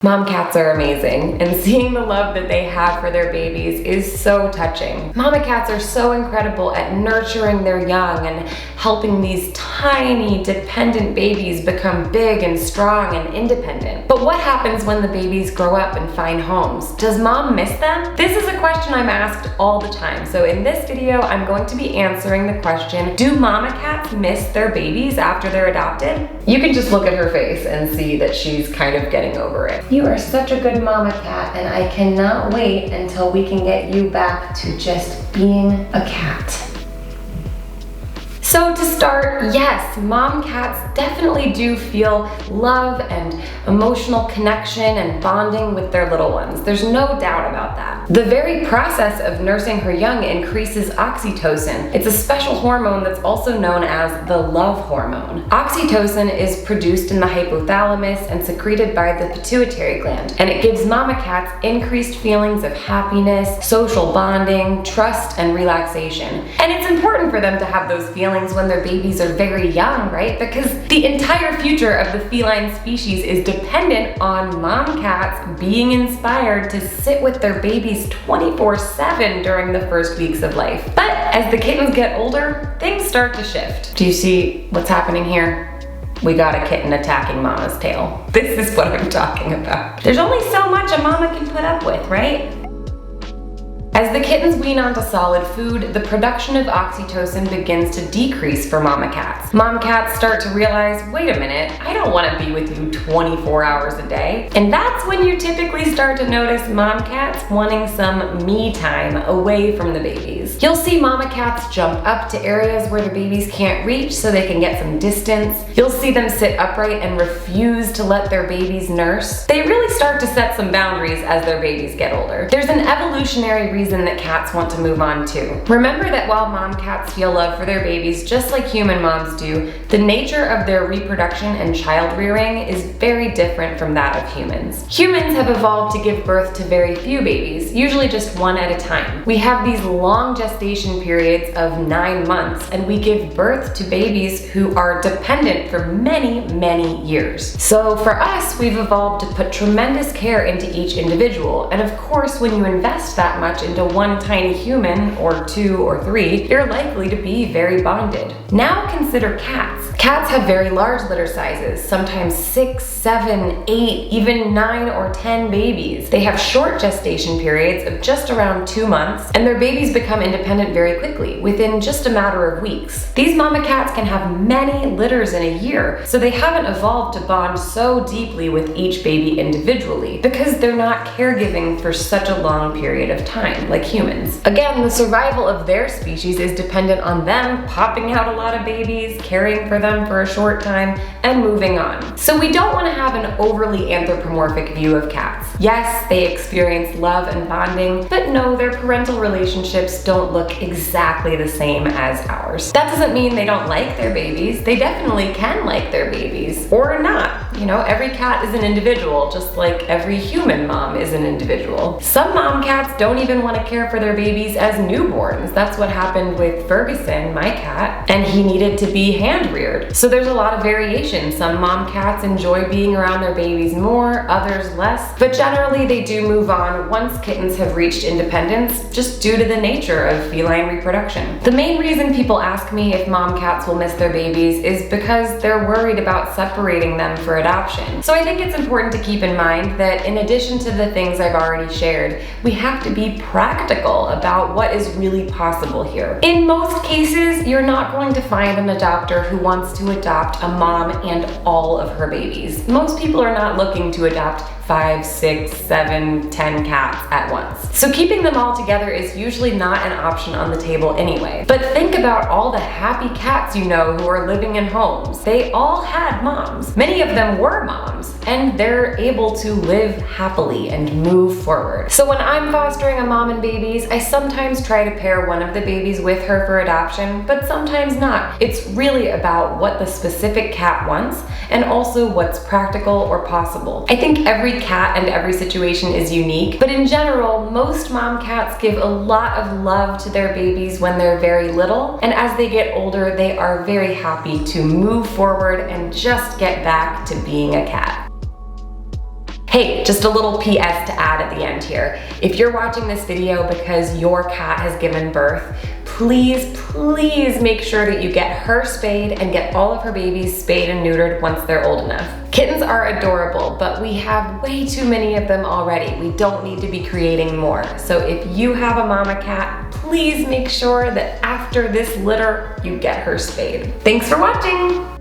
Mom cats are amazing, and seeing the love that they have for their babies is so touching. Mama cats are so incredible at nurturing their young and helping these tiny, dependent babies become big and strong and independent. But what happens when the babies grow up and find homes? Does mom miss them? This is a question I'm asked all the time. So in this video, I'm going to be answering the question, do mama cats miss their babies after they're adopted? You can just look at her face and see that she's kind of getting over it. You are such a good mama cat, and I cannot wait until we can get you back to just being a cat. So to start, yes, mom cats definitely do feel love and emotional connection and bonding with their little ones. There's no doubt about that. The very process of nursing her young increases oxytocin. It's a special hormone that's also known as the love hormone. Oxytocin is produced in the hypothalamus and secreted by the pituitary gland, and it gives mama cats increased feelings of happiness, social bonding, trust, and relaxation. And it's important for them to have those feelings when their babies are very young, right? Because the entire future of the feline species is dependent on mom cats being inspired to sit with their babies 24/7 during the first weeks of life. But as the kittens get older, things start to shift. Do you see what's happening here? We got a kitten attacking mama's tail. This is what I'm talking about. There's only so much a mama can put up with, right? As the kittens wean onto solid food, the production of oxytocin begins to decrease for mama cats. Mom cats start to realize, wait a minute, I don't want to be with you 24 hours a day. And that's when you typically start to notice mom cats wanting some me time away from the babies. You'll see mama cats jump up to areas where the babies can't reach so they can get some distance. You'll see them sit upright and refuse to let their babies nurse. They really start to set some boundaries as their babies get older. There's an evolutionary reason that cats want to move on too. Remember that while mom cats feel love for their babies just like human moms do, the nature of their reproduction and child rearing is very different from that of humans. Humans have evolved to give birth to very few babies, usually just one at a time. We have these long gestation periods of 9 months, and we give birth to babies who are dependent for many, many years. So for us, we've evolved to put tremendous care into each individual, and of course, when you invest that much into one tiny human, or 2 or 3, you're likely to be very bonded. Now consider cats. Cats have very large litter sizes, sometimes 6, 7, 8, even 9 or 10 babies. They have short gestation periods of just around 2 months, and their babies become independent very quickly, within just a matter of weeks. These mama cats can have many litters in a year, so they haven't evolved to bond so deeply with each baby individually, because they're not caregiving for such a long period of time, like humans. Again, the survival of their species is dependent on them popping out a lot of babies, caring for them for a short time, and moving on. So we don't want to have an overly anthropomorphic view of cats. Yes, they experience love and bonding, but no, their parental relationships don't look exactly the same as ours. That doesn't mean they don't like their babies. They definitely can like their babies, or not. You know, every cat is an individual, just like every human mom is an individual. Some mom cats don't even want to care for their babies as newborns. That's what happened with Ferguson, my cat, and he needed to be hand reared. So there's a lot of variation. Some mom cats enjoy being around their babies more, others less, but generally they do move on once kittens have reached independence, just due to the nature of feline reproduction. The main reason people ask me if mom cats will miss their babies is because they're worried about separating them for adoption. So I think it's important to keep in mind that in addition to the things I've already shared, we have to be practical about what is really possible here. In most cases, you're not going to find an adopter who wants to adopt a mom and all of her babies. Most people are not looking to adopt 5, 6, 7, 10 cats at once. So keeping them all together is usually not an option on the table anyway. But think about all the happy cats you know who are living in homes. They all had moms. Many of them were moms, and they're able to live happily and move forward. So when I'm fostering a mom and babies, I sometimes try to pair one of the babies with her for adoption, but sometimes not. It's really about what the specific cat wants and also what's practical or possible. I think every cat and every situation is unique, but in general, most mom cats give a lot of love to their babies when they're very little, and as they get older, they are very happy to move forward and just get back to being a cat. Hey, just a little PS to add at the end here. If you're watching this video because your cat has given birth, please make sure that you get her spayed and get all of her babies spayed and neutered once they're old enough. Kittens are adorable, but we have way too many of them already. We don't need to be creating more. So if you have a mama cat, please make sure that after this litter, you get her spayed. Thanks for watching.